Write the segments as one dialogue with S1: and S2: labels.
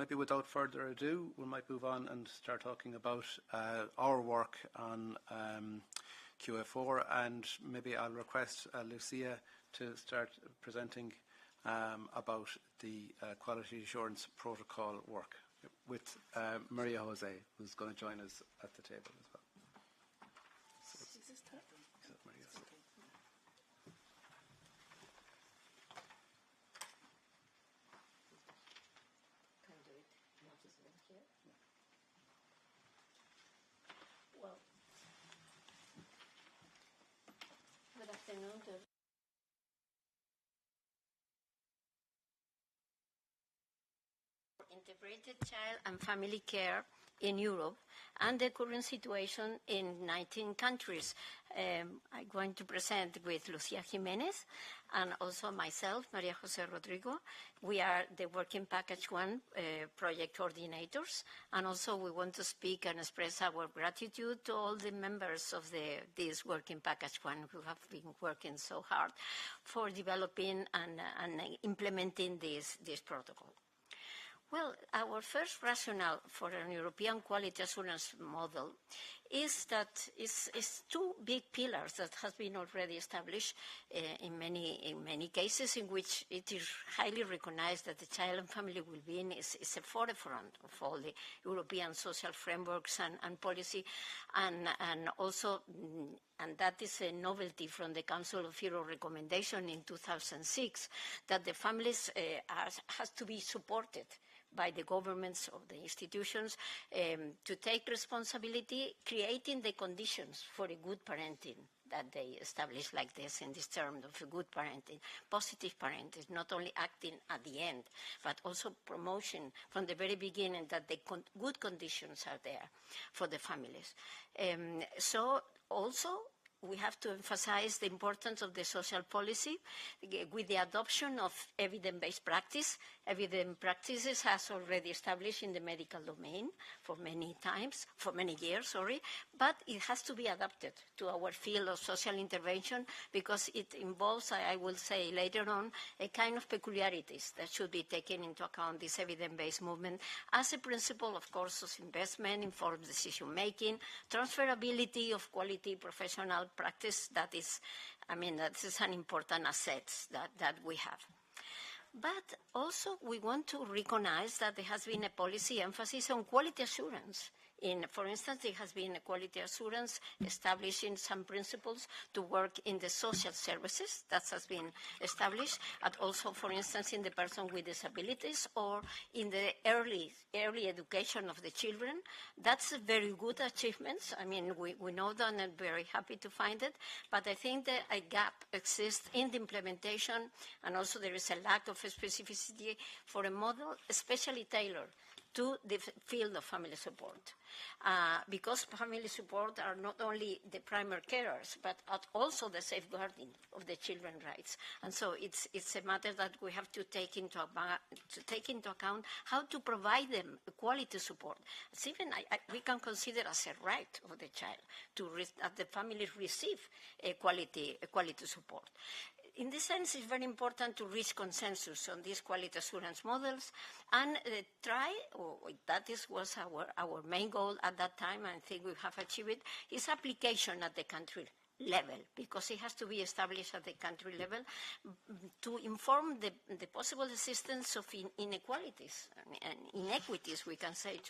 S1: maybe without further ado, we might move on and start talking about our work on QF4, and maybe I'll request Lucia to start presenting about the quality assurance protocol work with Maria Jose, who's going to join us at the table as well.
S2: Well, good afternoon to integrated child and family care in Europe and the current situation in 19 countries. I'm going to present with Lucia Jimenez and also myself, Maria Jose Rodrigo. We are the Working Package 1 project coordinators, and also we want to speak and express our gratitude to all the members of this Working Package 1 who have been working so hard for developing and implementing this protocol. Well, our first rationale for an European quality assurance model is that it's two big pillars that has been already established in many cases in which it is highly recognized that the child and family well-being is a forefront of all the European social frameworks and policy, and also and that is a novelty from the Council of Europe recommendation in 2006, that the families has to be supported by the governments of the institutions to take responsibility, creating the conditions for a good parenting that they establish like this in this term of a good parenting, positive parenting, not only acting at the end, but also promotion from the very beginning that the good conditions are there for the families. So also, we have to emphasize the importance of the social policy with the adoption of evidence-based practice. Evidence practices has already established in the medical domain for many years, but it has to be adapted to our field of social intervention because it involves, I will say later on, a kind of peculiarities that should be taken into account, this evidence-based movement, as a principle, of course, of investment, informed decision-making, transferability of quality professional practice. That is an important asset that we have. But also we want to recognize that there has been a policy emphasis on quality assurance. For instance, there has been a quality assurance establishing some principles to work in the social services. That has been established, and also, for instance, in the person with disabilities or in the early education of the children. That's a very good achievements. I mean, we know that and very happy to find it, but I think that a gap exists in the implementation, and also there is a lack of specificity for a model especially tailored to the field of family support. Because family support are not only the primary carers, but also the safeguarding of the children's rights. And so it's a matter that we have to take into account how to provide them quality support. It's even we can consider as a right of the child that the family receive quality support. In this sense, it's very important to reach consensus on these quality assurance models and was our main goal at that time, and I think we have achieved it, is application at the country level, because it has to be established at the country level to inform the possible existence of inequalities and inequities, we can say,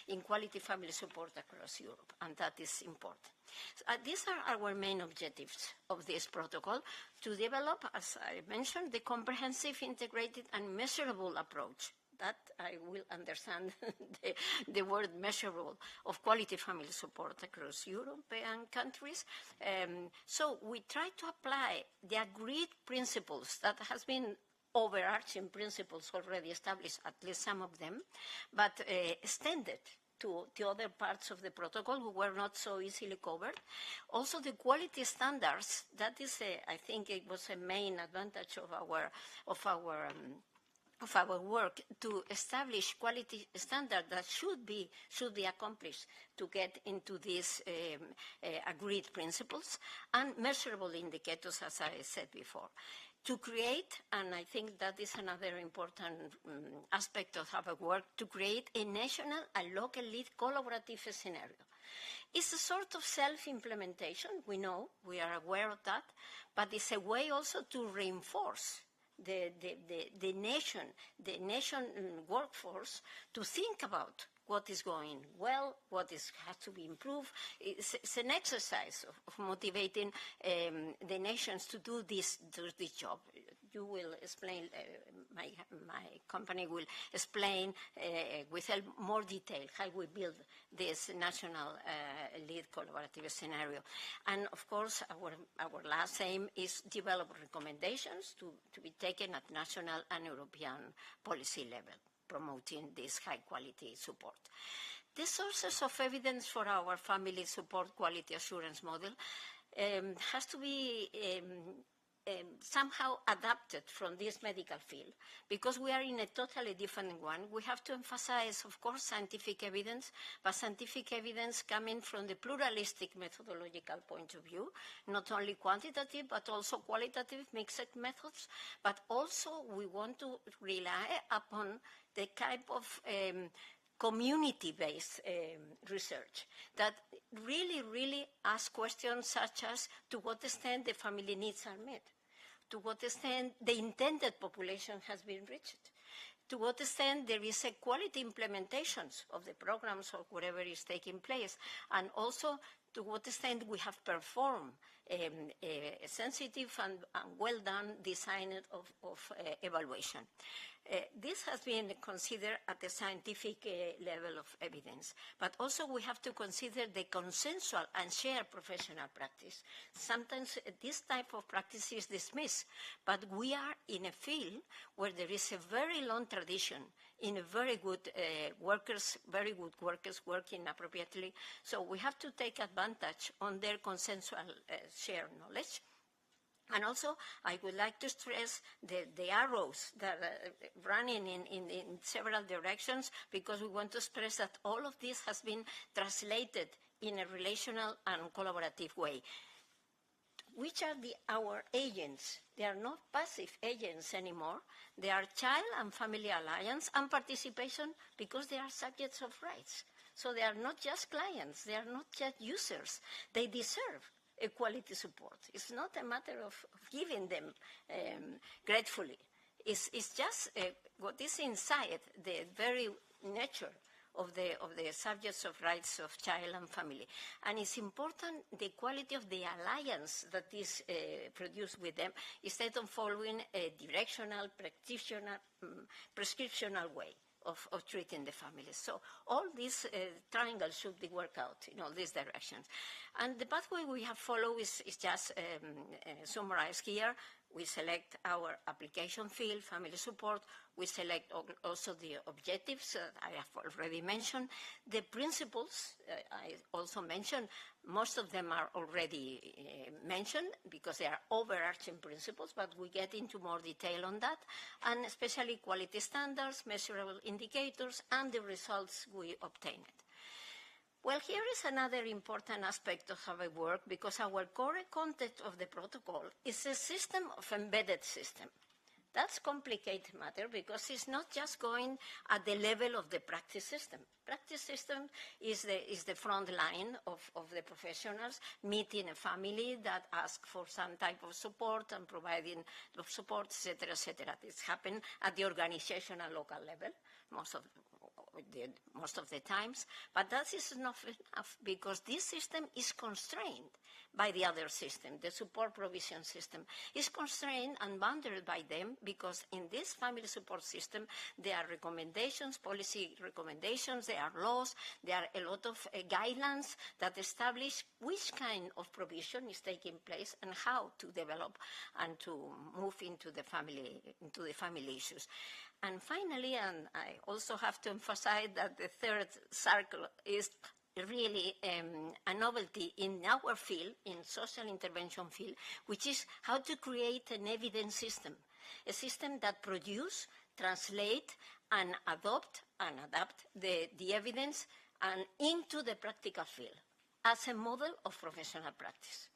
S2: in quality family support across Europe, and that is important. These are our main objectives of this protocol, to develop, as I mentioned, the comprehensive, integrated, and measurable approach. That I will understand the word measurable of quality family support across European countries. So we try to apply the agreed principles that has been overarching principles already established, at least some of them, but extended to the other parts of the protocol who were not so easily covered. Also, the quality standards, that is, I think it was a main advantage of our work, to establish quality standard that should be accomplished to get into these agreed principles, and measurable indicators, as I said before. to create, and I think that is another important aspect of our work, to create a national and local lead collaborative scenario. It's a sort of self-implementation, we know, we are aware of that, but it's a way also to reinforce the nation workforce to think about what is going well, has to be improved. It's an exercise of motivating the nations to do this job. You will explain, my company will explain with more detail how we build this national lead collaborative scenario. And of course, our last aim is develop recommendations to be taken at national and European policy level, promoting this high-quality support. The sources of evidence for our family support quality assurance model has to be somehow adapted from this medical field, because we are in a totally different one. We have to emphasize, of course, scientific evidence, but scientific evidence coming from the pluralistic methodological point of view, not only quantitative, but also qualitative mixed methods, but also we want to rely upon the type of community-based research that really ask questions such as to what extent the family needs are met, to what extent the intended population has been reached, to what extent there is a quality implementations of the programs or whatever is taking place, and also to what extent we have performed a sensitive and well-done design of evaluation. This has been considered at the scientific level of evidence, but also we have to consider the consensual and shared professional practice. Sometimes this type of practice is dismissed, but we are in a field where there is a very long tradition in very good workers working appropriately. So we have to take advantage on their consensual shared knowledge. And also, I would like to stress the arrows that are running in several directions, because we want to stress that all of this has been translated in a relational and collaborative way. Which are our agents? They are not passive agents anymore. They are child and family alliance and participation, because they are subjects of rights. So they are not just clients. They are not just users. They deserve a quality support. It's not a matter of giving them gratefully. It's just what is inside the very nature of the subjects of rights of child and family. And it's important the quality of the alliance that is produced with them, instead of following a directional, prescriptional way of treating the families. So all these triangles should be worked out in all these directions. And the pathway we have followed is just summarized here. We select our application field, family support. We select also the objectives I have already mentioned. The principles I also mentioned, most of them are already mentioned because they are overarching principles, but we get into more detail on that, and especially quality standards, measurable indicators, and the results we obtained. Well, here is another important aspect of our work, because our core content of the protocol is a system of embedded system. That's a complicated matter, because it's not just going at the level of the practice system. Practice system is the front line of the professionals, meeting a family that asks for some type of support and providing the support, etc., etc. This happens at the organizational local level most of the times, but that is not enough, because this system is constrained by the other system. The support provision system is constrained and bounded by them, because in this family support system there are recommendations, policy recommendations, there are laws, there are a lot of guidelines that establish which kind of provision is taking place and how to develop and to move into the family issues. And finally, and I also have to emphasize that the third circle is really a novelty in our field, in social intervention field, which is how to create an evidence system, a system that produce, translate, and adopt and adapt the evidence and into the practical field as a model of professional practice.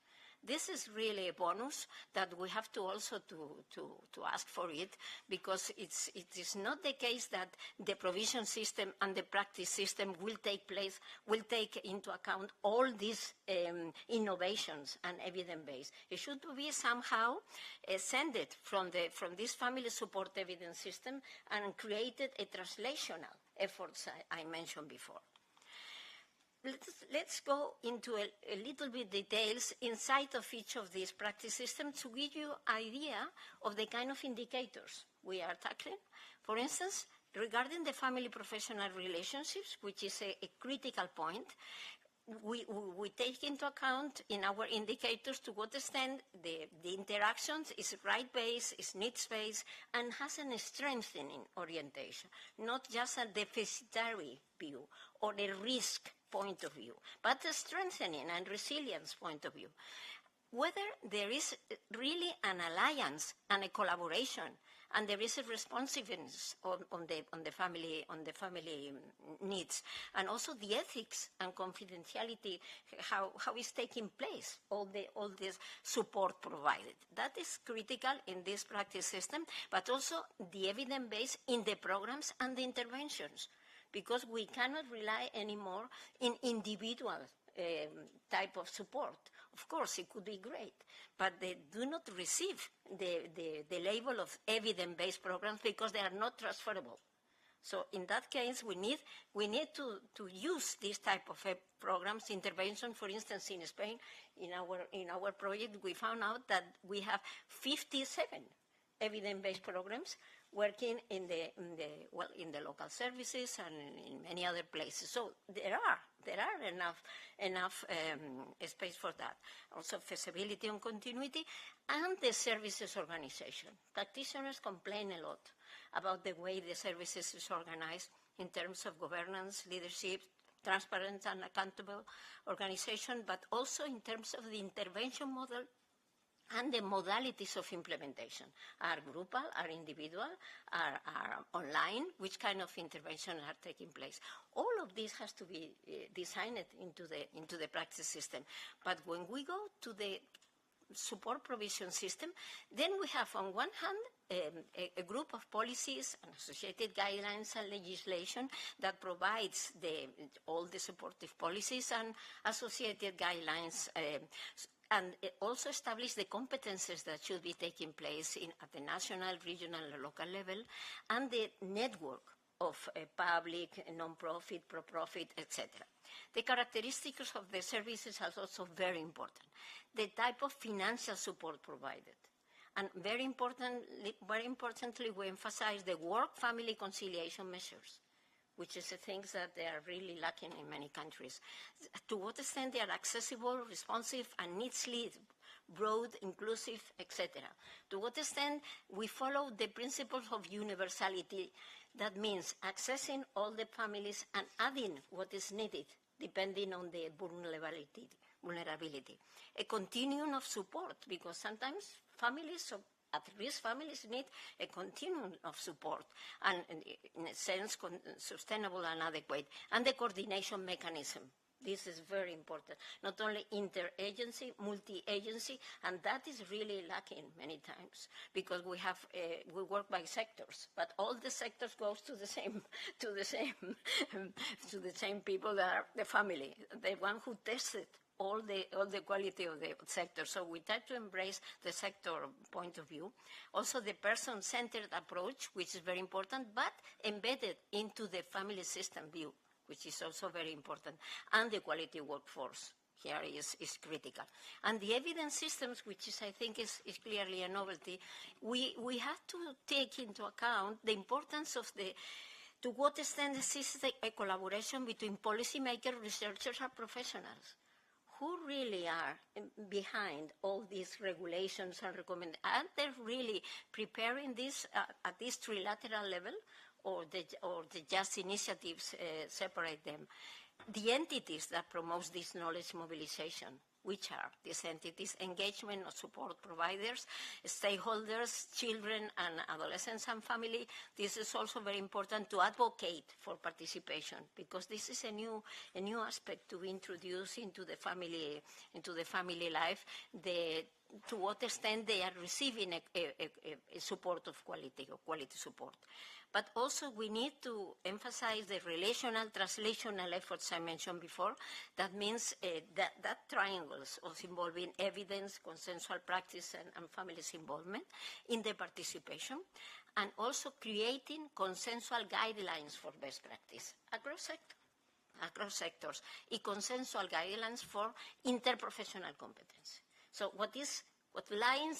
S2: This is really a bonus that we have to also to ask for it, because it is not the case that the provision system and the practice system will take into account all these innovations and evidence-based. It should be somehow sent from this family support evidence system and created a translational efforts I mentioned before. Let's go into a little bit details inside of each of these practice systems to give you idea of the kind of indicators we are tackling. For instance, regarding the family-professional relationships, which is a critical point, we take into account in our indicators to what extent the interactions is right-based, is needs-based, and has a strengthening orientation, not just a deficitary view or a risk point of view, but a strengthening and resilience point of view. Whether there is really an alliance and a collaboration, and there is a responsiveness on the family needs, and also the ethics and confidentiality, how is taking place, all this support provided. That is critical in this practice system, but also the evidence base in the programs and the interventions, because we cannot rely anymore in individual type of support. Of course, it could be great, but they do not receive the label of evidence-based programs because they are not transferable. So in that case, we need to use this type of programs, intervention. For instance, in Spain, in our project, we found out that we have 57 evidence-based programs working in the local services and in many other places. So there are enough space for that. Also feasibility and continuity, and the services organization. Practitioners complain a lot about the way the services is organized in terms of governance, leadership, transparent and accountable organization, but also in terms of the intervention model and the modalities of implementation. Are groupal, are individual, are online, which kind of intervention are taking place. All of this has to be designed into the practice system. But when we go to the support provision system, then we have on one hand a group of policies and associated guidelines and legislation that provides all the supportive policies and associated guidelines and also establish the competences that should be taking place at the national, regional, and local level, and the network of public, non-profit, pro-profit, etc. The characteristics of the services are also very important. The type of financial support provided. And very importantly, we emphasize the work-family conciliation measures, which is the things that they are really lacking in many countries. To what extent they are accessible, responsive, and needs-led, broad, inclusive, etc. To what extent we follow the principles of universality. That means accessing all the families and adding what is needed, depending on the vulnerability. A continuum of support, because sometimes families at-risk families need a continuum of support and, in a sense, sustainable and adequate. And the coordination mechanism. This is very important. Not only inter-agency, multi-agency, and that is really lacking many times because we work by sectors, but all the sectors goes to the same people that are the family, the one who tested all the quality of the sector. So we try to embrace the sector point of view. Also the person-centered approach, which is very important, but embedded into the family system view, which is also very important. And the quality workforce here is critical. And the evidence systems, which is, I think, is clearly a novelty, we have to take into account the importance of to what extent exists a collaboration between policymakers, researchers, and professionals. Who really are behind all these regulations and recommendations? Are they really preparing this at this trilateral level, or the just initiatives separate them? the entities that promote this knowledge mobilization, which are these entities: engagement or support providers, stakeholders, children and adolescents and family. This is also very important to advocate for participation, because this is a new aspect to introduce into the family life. To what extent they are receiving a support of quality, or quality support. But also we need to emphasize the relational, translational efforts I mentioned before. That means that triangles of involving evidence, consensual practice, and families' involvement in the participation, and also creating consensual guidelines for best practice across sectors, and consensual guidelines for interprofessional competence. So what is lying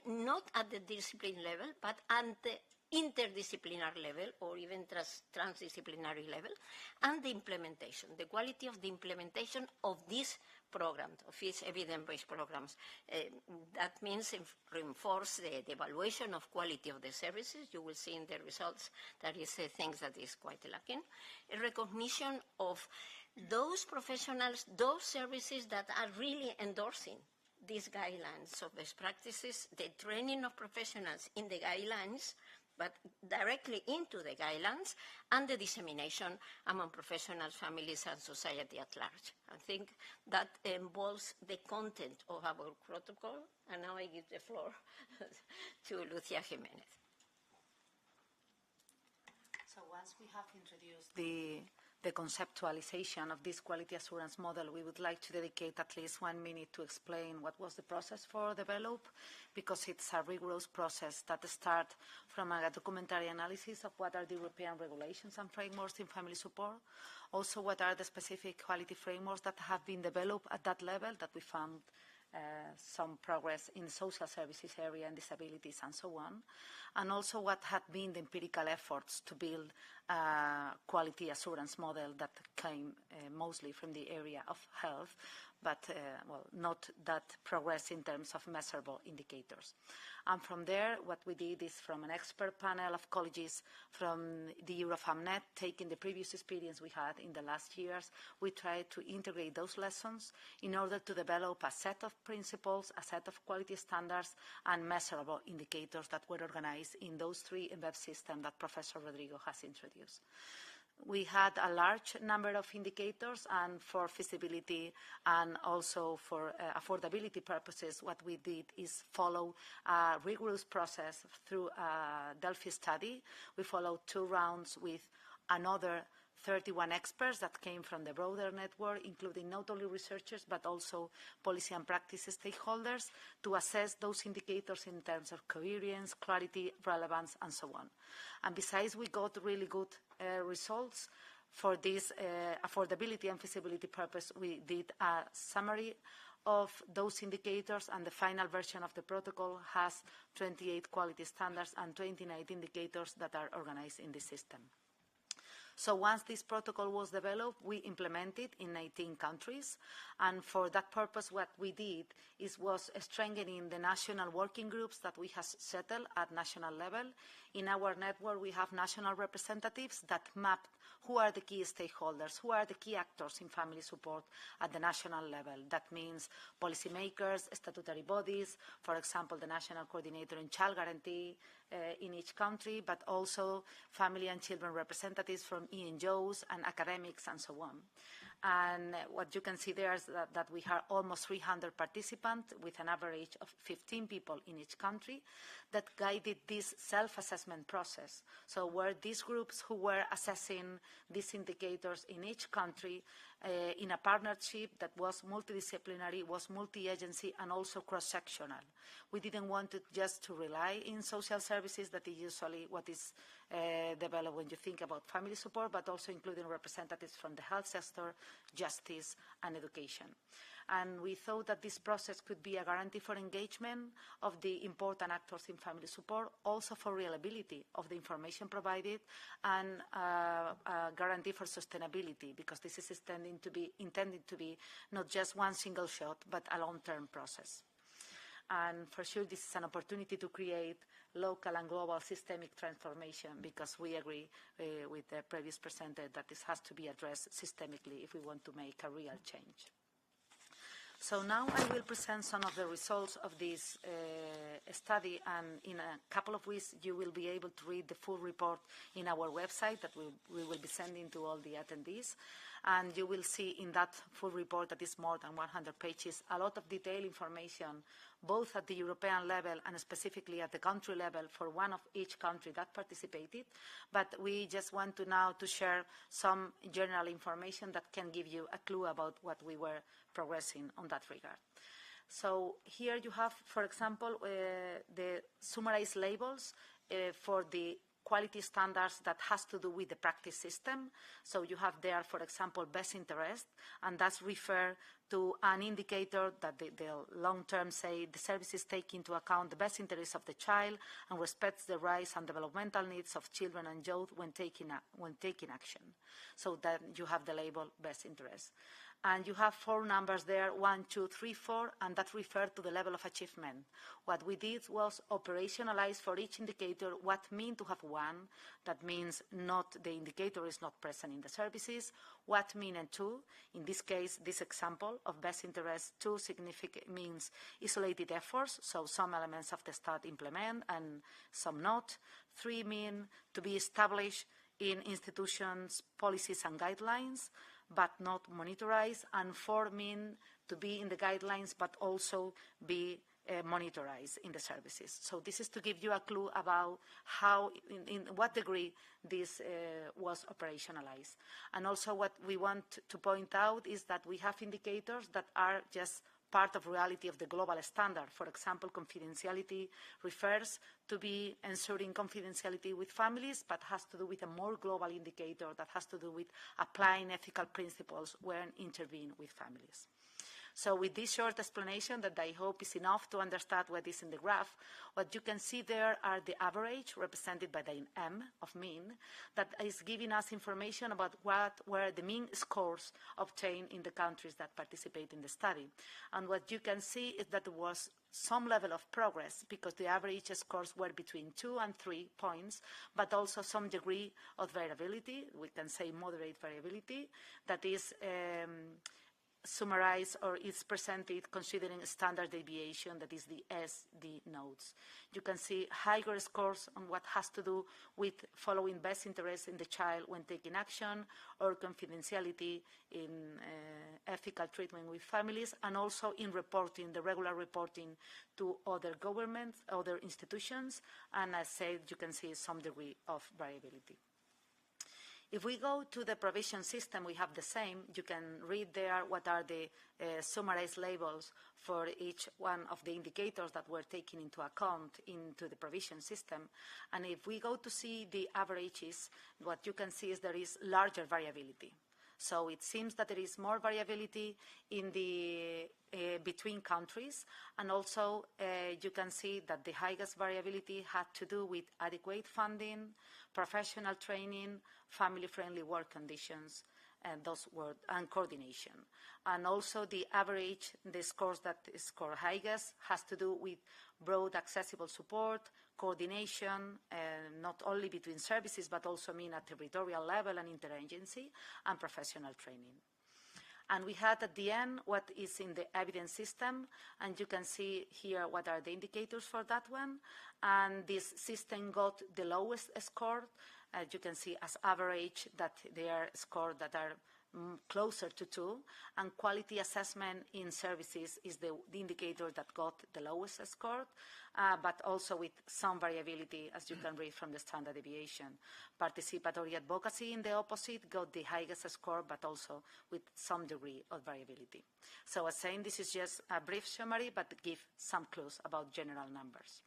S2: not at the discipline level, but at the interdisciplinary level, or even transdisciplinary level, and the implementation, the quality of the implementation of these programs, of these evidence-based programs. That means reinforce the evaluation of quality of the services. You will see in the results that is things that is quite lacking. A recognition of those professionals, those services that are really endorsing these guidelines of best practices, the training of professionals in the guidelines, but directly into the guidelines, and the dissemination among professionals, families, and society at large. I think that involves the content of our protocol, and now I give the floor to Lucia Jimenez.
S3: So once we have introduced the conceptualization of this quality assurance model, we would like to dedicate at least 1 minute to explain what was the process for develop, because it's a rigorous process that starts from a documentary analysis of what are the European regulations and frameworks in family support, also what are the specific quality frameworks that have been developed at that level, that we found some progress in the social services area and disabilities and so on, and also what had been the empirical efforts to build a quality assurance model that came mostly from the area of health, but not that progress in terms of measurable indicators. And from there, what we did is, from an expert panel of colleges from the Eurofamnet, taking the previous experience we had in the last years, we tried to integrate those lessons in order to develop a set of principles, a set of quality standards, and measurable indicators that were organized in those 3 embedded systems that Professor Rodrigo has introduced. We had a large number of indicators, and for feasibility and also for affordability purposes, what we did is follow a rigorous process through a Delphi study. We followed 2 rounds with another 31 experts that came from the broader network, including not only researchers, but also policy and practice stakeholders, to assess those indicators in terms of coherence, clarity, relevance, and so on. And besides, we got really good results. For this affordability and feasibility purpose, we did a summary of those indicators, and the final version of the protocol has 28 quality standards and 29 indicators that are organized in the system. So once this protocol was developed, we implemented in 19 countries. And for that purpose, what we did was strengthening the national working groups that we have settled at national level. In our network, we have national representatives that mapped who are the key stakeholders, who are the key actors in family support at the national level. That means policymakers, statutory bodies, for example, the National Coordinator in Child Guarantee in each country, but also family and children representatives from NGOs and academics and so on. And what you can see there is that we have almost 300 participants with an average of 15 people in each country that guided this self-assessment process. So were these groups who were assessing these indicators in each country in a partnership that was multidisciplinary, was multi-agency, and also cross-sectional. We didn't want it just to rely in social services, that is usually what is developed when you think about family support, but also including representatives from the health sector, justice, and education. And we thought that this process could be a guarantee for engagement of the important actors in family support, also for reliability of the information provided, and a guarantee for sustainability, because this is intended to be not just one single shot, but a long-term process. And for sure, this is an opportunity to create local and global systemic transformation, because we agree with the previous presenter that this has to be addressed systemically if we want to make a real change. So now I will present some of the results of this study, and in a couple of weeks you will be able to read the full report in our website that we will be sending to all the attendees. And you will see in that full report, that is more than 100 pages, a lot of detailed information, both at the European level and specifically at the country level for one of each country that participated. But we just want to now to share some general information that can give you a clue about what we were progressing on that regard. So here you have, for example, the summarized labels for the quality standards that has to do with the practice system. So you have there, for example, best interest, and that's refer to an indicator that the long-term say the services take into account the best interests of the child and respects the rights and developmental needs of children and youth when taking action. So then you have the label best interest. And you have 4 numbers there, 1, 2, 3, 4, and that refer to the level of achievement. What we did was operationalize for each indicator what means to have 1. That means not the indicator is not present in the services. What means 2? In this case, this example of best interest, 2 means isolated efforts, so some elements of the start implement and some not. 3 mean to be established in institutions, policies and guidelines, but not monitorized, and 4 mean to be in the guidelines but also be monitorized in the services. So this is to give you a clue about how, in what degree this was operationalized. And also what we want to point out is that we have indicators that are just part of reality of the global standard. For example, confidentiality refers to be ensuring confidentiality with families, but has to do with a more global indicator that has to do with applying ethical principles when intervening with families. So with this short explanation that I hope is enough to understand what is in the graph, what you can see there are the average represented by the M of mean that is giving us information about what were the mean scores obtained in the countries that participate in the study. And what you can see is that there was some level of progress because the average scores were between 2 and 3 points, but also some degree of variability, we can say moderate variability, that is summarized or is presented considering standard deviation, that is the SD nodes. You can see higher scores on what has to do with following best interest in the child when taking action, or confidentiality in ethical treatment with families, and also in reporting, the regular reporting to other governments, other institutions, and as said, you can see some degree of variability. If we go to the provision system, we have the same. You can read there what are the summarized labels for each one of the indicators that were taken into account into the provision system. And if we go to see the averages, what you can see is there is larger variability. So it seems that there is more variability in the between countries, and also you can see that the highest variability had to do with adequate funding, professional training, family-friendly work conditions, and those were and coordination. And also the average, the scores that score highest has to do with broad accessible support, coordination, not only between services, but also at territorial level and interagency, and professional training. And we had at the end what is in the evidence system, and you can see here what are the indicators for that one. And this system got the lowest score. You can see as average that they are scored that are closer to 2, and quality assessment in services is the indicator that got the lowest score, but also with some variability, as you can read from the standard deviation. Participatory advocacy in the opposite got the highest score, but also with some degree of variability. So as saying, this is just a brief summary, but give some clues about general numbers.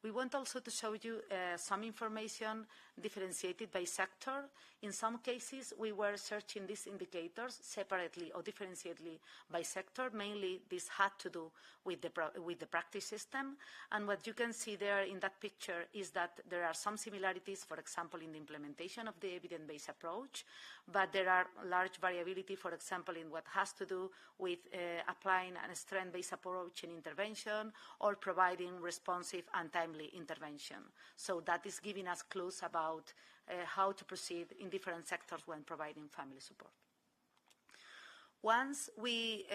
S3: We want also to show you some information differentiated by sector. In some cases, we were searching these indicators separately or differentiatedly by sector. Mainly, this had to do with the practice system. And what you can see there in that picture is that there are some similarities, for example, in the implementation of the evidence-based approach, but there are large variability, for example, in what has to do with applying a strength-based approach in intervention or providing responsive and timely timely intervention. So that is giving us clues about how to proceed in different sectors when providing family support. Once we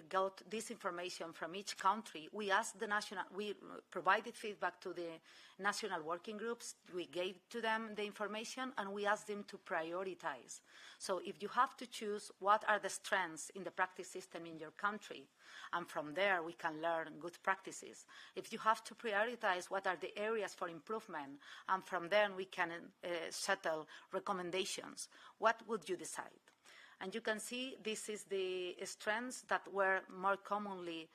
S3: got this information from each country, we provided feedback to the national working groups. We gave to them the information, and we asked them to prioritize. So if you have to choose what are the strengths in the practice system in your country, and from there we can learn good practices. If you have to prioritize what are the areas for improvement, and from there we can settle recommendations, what would you decide? And you can see this is the strengths that were more commonly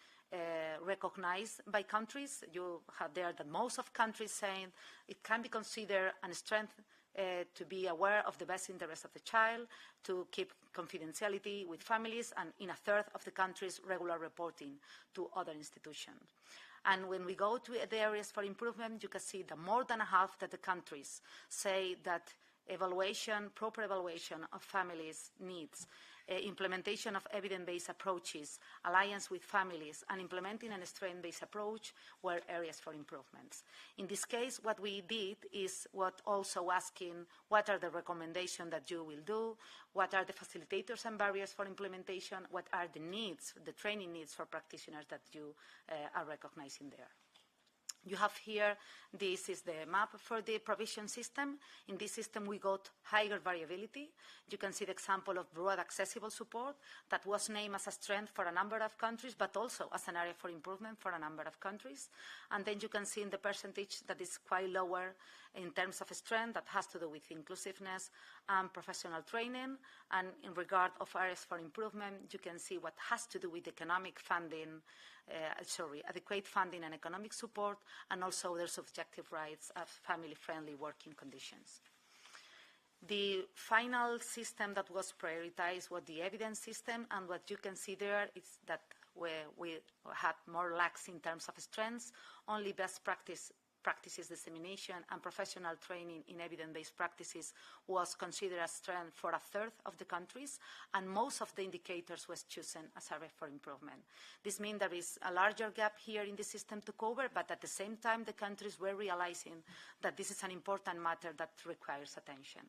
S3: recognized by countries. You have there that most of countries saying it can be considered a strength to be aware of the best interest of the child, to keep confidentiality with families, and in a third of the countries, regular reporting to other institutions. And when we go to the areas for improvement, you can see that more than half of the countries say that proper evaluation of families' needs, implementation of evidence-based approaches, alliance with families, and implementing a strength-based approach were areas for improvements. In this case, what we did is also asking what are the recommendations that you will do, what are the facilitators and barriers for implementation, what are the needs, the training needs for practitioners that you are recognizing there. You have here, this is the map for the provision system. In this system, we got higher variability. You can see the example of broad accessible support that was named as a strength for a number of countries, but also as an area for improvement for a number of countries. And then you can see in the percentage that is quite lower in terms of strength that has to do with inclusiveness and professional training. And in regard of areas for improvement, you can see what has to do with economic funding, adequate funding and economic support, and also their subjective rights of family-friendly working conditions. The final system that was prioritized was the evidence system, and what you can see there is that we had more lacks in terms of strengths, only best practices dissemination and professional training in evidence-based practices was considered a strength for a third of the countries, and most of the indicators was chosen as area for improvement. This means there is a larger gap here in the system to cover, but at the same time the countries were realizing that this is an important matter that requires attention.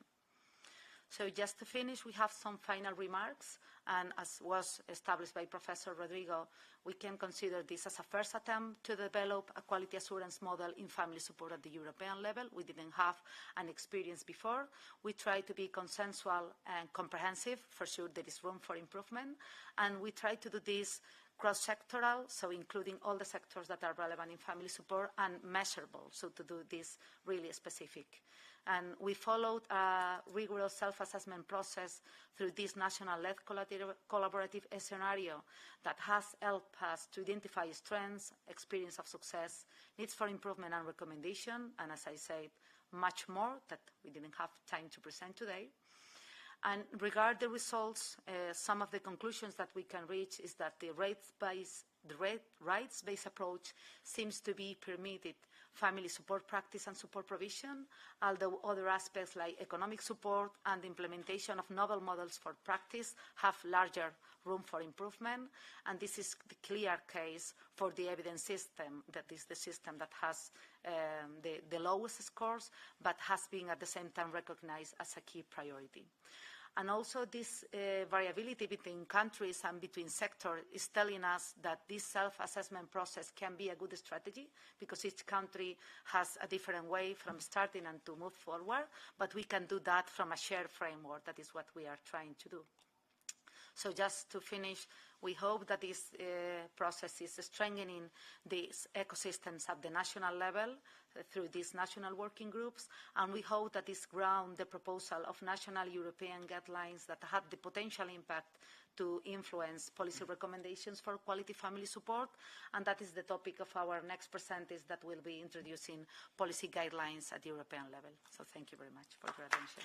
S3: So just to finish, we have some final remarks, and as was established by Professor Rodrigo, we can consider this as a first attempt to develop a quality assurance model in family support at the European level. We didn't have an experience before. We try to be consensual and comprehensive. For sure, there is room for improvement, and we try to do this cross-sectoral, so including all the sectors that are relevant in family support, and measurable, so to do this really specific. And we followed a rigorous self-assessment process through this national-led collaborative scenario that has helped us to identify strengths, experience of success, needs for improvement and recommendation, and as I said, much more that we didn't have time to present today. And regarding the results, some of the conclusions that we can reach is that the rights-based approach seems to be permitted family support practice and support provision, although other aspects like economic support and the implementation of novel models for practice have larger room for improvement. And this is the clear case for the evidence system, that is the system that has the lowest scores, but has been at the same time recognized as a key priority. And also this variability between countries and between sectors is telling us that this self-assessment process can be a good strategy, because each country has a different way from starting and to move forward, but we can do that from a shared framework. That is what we are trying to do. So just to finish, we hope that this process is strengthening these ecosystems at the national level through these national working groups, and we hope that this ground the proposal of national European guidelines that have the potential impact to influence policy recommendations for quality family support, and that is the topic of our next presenters that will be introducing policy guidelines at European level. So thank you very much for your attention.